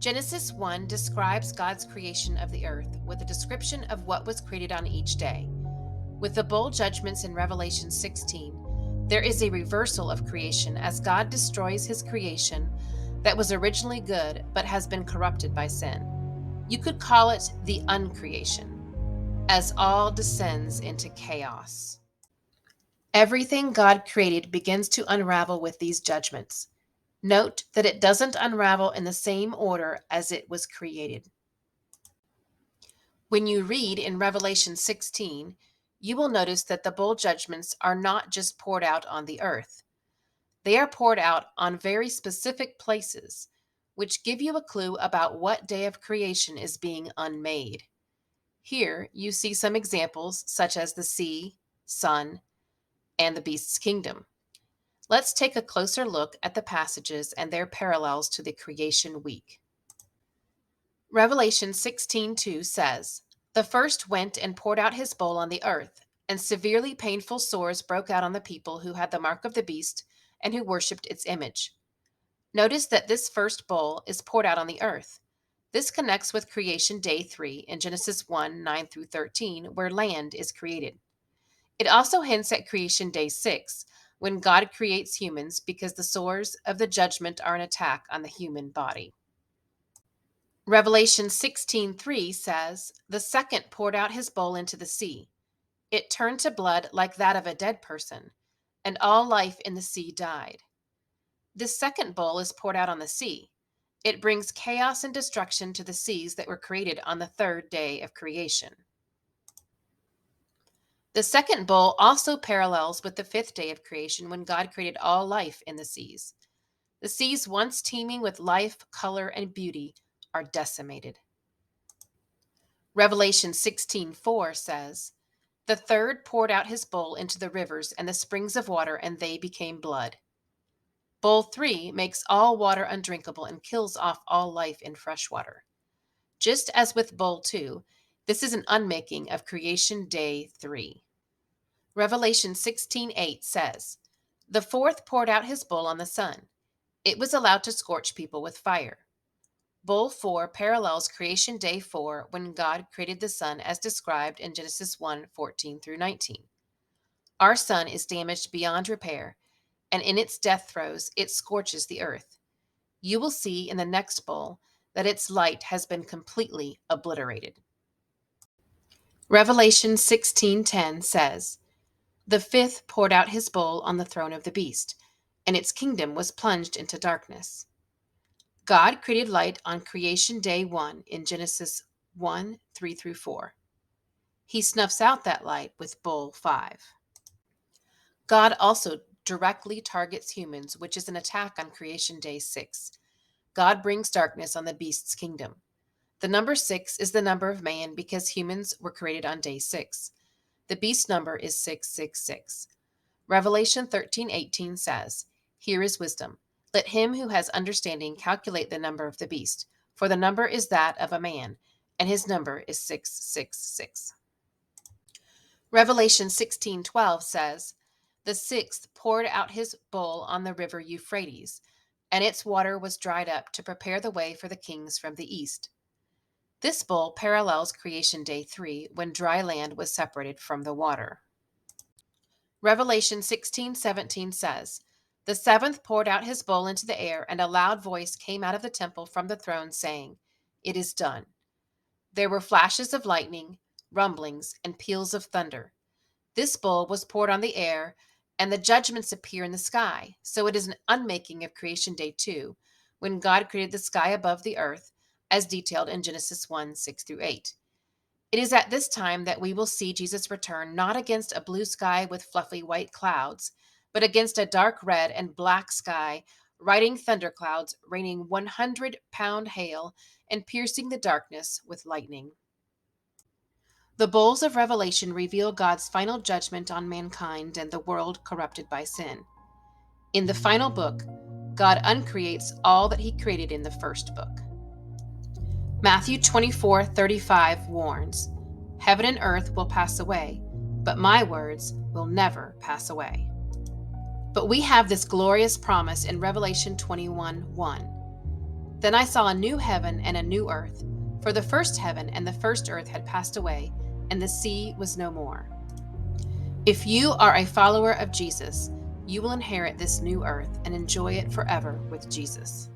Genesis 1 describes God's creation of the earth with a description of what was created on each day. With the bowl judgments in Revelation 16, there is a reversal of creation as God destroys his creation that was originally good but has been corrupted by sin. You could call it the Uncreation, as all descends into chaos. Everything God created begins to unravel with these judgments. Note that it doesn't unravel in the same order as it was created. When you read in Revelation 16, you will notice that the bowl judgments are not just poured out on the earth. They are poured out on very specific places, which give you a clue about what day of creation is being unmade. Here you see some examples such as the sea, sun, and the beast's kingdom. Let's take a closer look at the passages and their parallels to the creation week. Revelation 16:2 says, "The first went and poured out his bowl on the earth, and severely painful sores broke out on the people who had the mark of the beast and who worshipped its image." Notice that this first bowl is poured out on the earth. This connects with creation day 3 in Genesis 1:9 through 13, where land is created. It also hints at creation day 6, when God creates humans because the sores of the judgment are an attack on the human body. Revelation 16:3 says, "The second poured out his bowl into the sea. It turned to blood like that of a dead person, and all life in the sea died." This second bowl is poured out on the sea. It brings chaos and destruction to the seas that were created on the third day of creation. The second bowl also parallels with the fifth day of creation when God created all life in the seas. The seas, once teeming with life, color, and beauty, are decimated. Revelation 16:4 says, "The third poured out his bowl into the rivers and the springs of water, and they became blood." Bowl 3 makes all water undrinkable and kills off all life in fresh water. Just as with Bowl 2, this is an unmaking of creation day 3. Revelation 16:8 says, "The fourth poured out his bowl on the sun. It was allowed to scorch people with fire." Bowl 4 parallels creation day 4 when God created the sun as described in Genesis 1:14 through 19. Our sun is damaged beyond repair, and in its death throes, it scorches the earth. You will see in the next bowl that its light has been completely obliterated. Revelation 16:10 says, "The fifth poured out his bowl on the throne of the beast, and its kingdom was plunged into darkness." God created light on creation day 1 in Genesis 1:3 through 4. He snuffs out that light with Bowl 5. God also directly targets humans, which is an attack on creation day 6. God brings darkness on the beast's kingdom. The number 6 is the number of man because humans were created on day 6. The beast number is 666. Revelation 13:18 says, "Here is wisdom. Let him who has understanding calculate the number of the beast, for the number is that of a man, and his number is 666. Revelation 16:12 says, "The sixth poured out his bowl on the river Euphrates, and its water was dried up to prepare the way for the kings from the east." This bowl parallels creation day 3 when dry land was separated from the water. Revelation 16:17 says, "The seventh poured out his bowl into the air, and a loud voice came out of the temple from the throne saying, 'It is done.' There were flashes of lightning, rumblings, and peals of thunder. This bowl was poured on the air, and the judgments appear in the sky. So it is an unmaking of creation day 2, when God created the sky above the earth, as detailed in Genesis 1:6 through 8. It is at this time that we will see Jesus return not against a blue sky with fluffy white clouds, but against a dark red and black sky, riding thunderclouds, raining 100-pound hail, and piercing the darkness with lightning." The bowls of Revelation reveal God's final judgment on mankind and the world corrupted by sin. In the final book, God uncreates all that he created in the first book. Matthew 24:35 warns, "Heaven and earth will pass away, but my words will never pass away." But we have this glorious promise in Revelation 21:1. Then I saw a new heaven and a new earth, for the first heaven and the first earth had passed away, and the sea was no more. If you are a follower of Jesus, you will inherit this new earth and enjoy it forever with Jesus.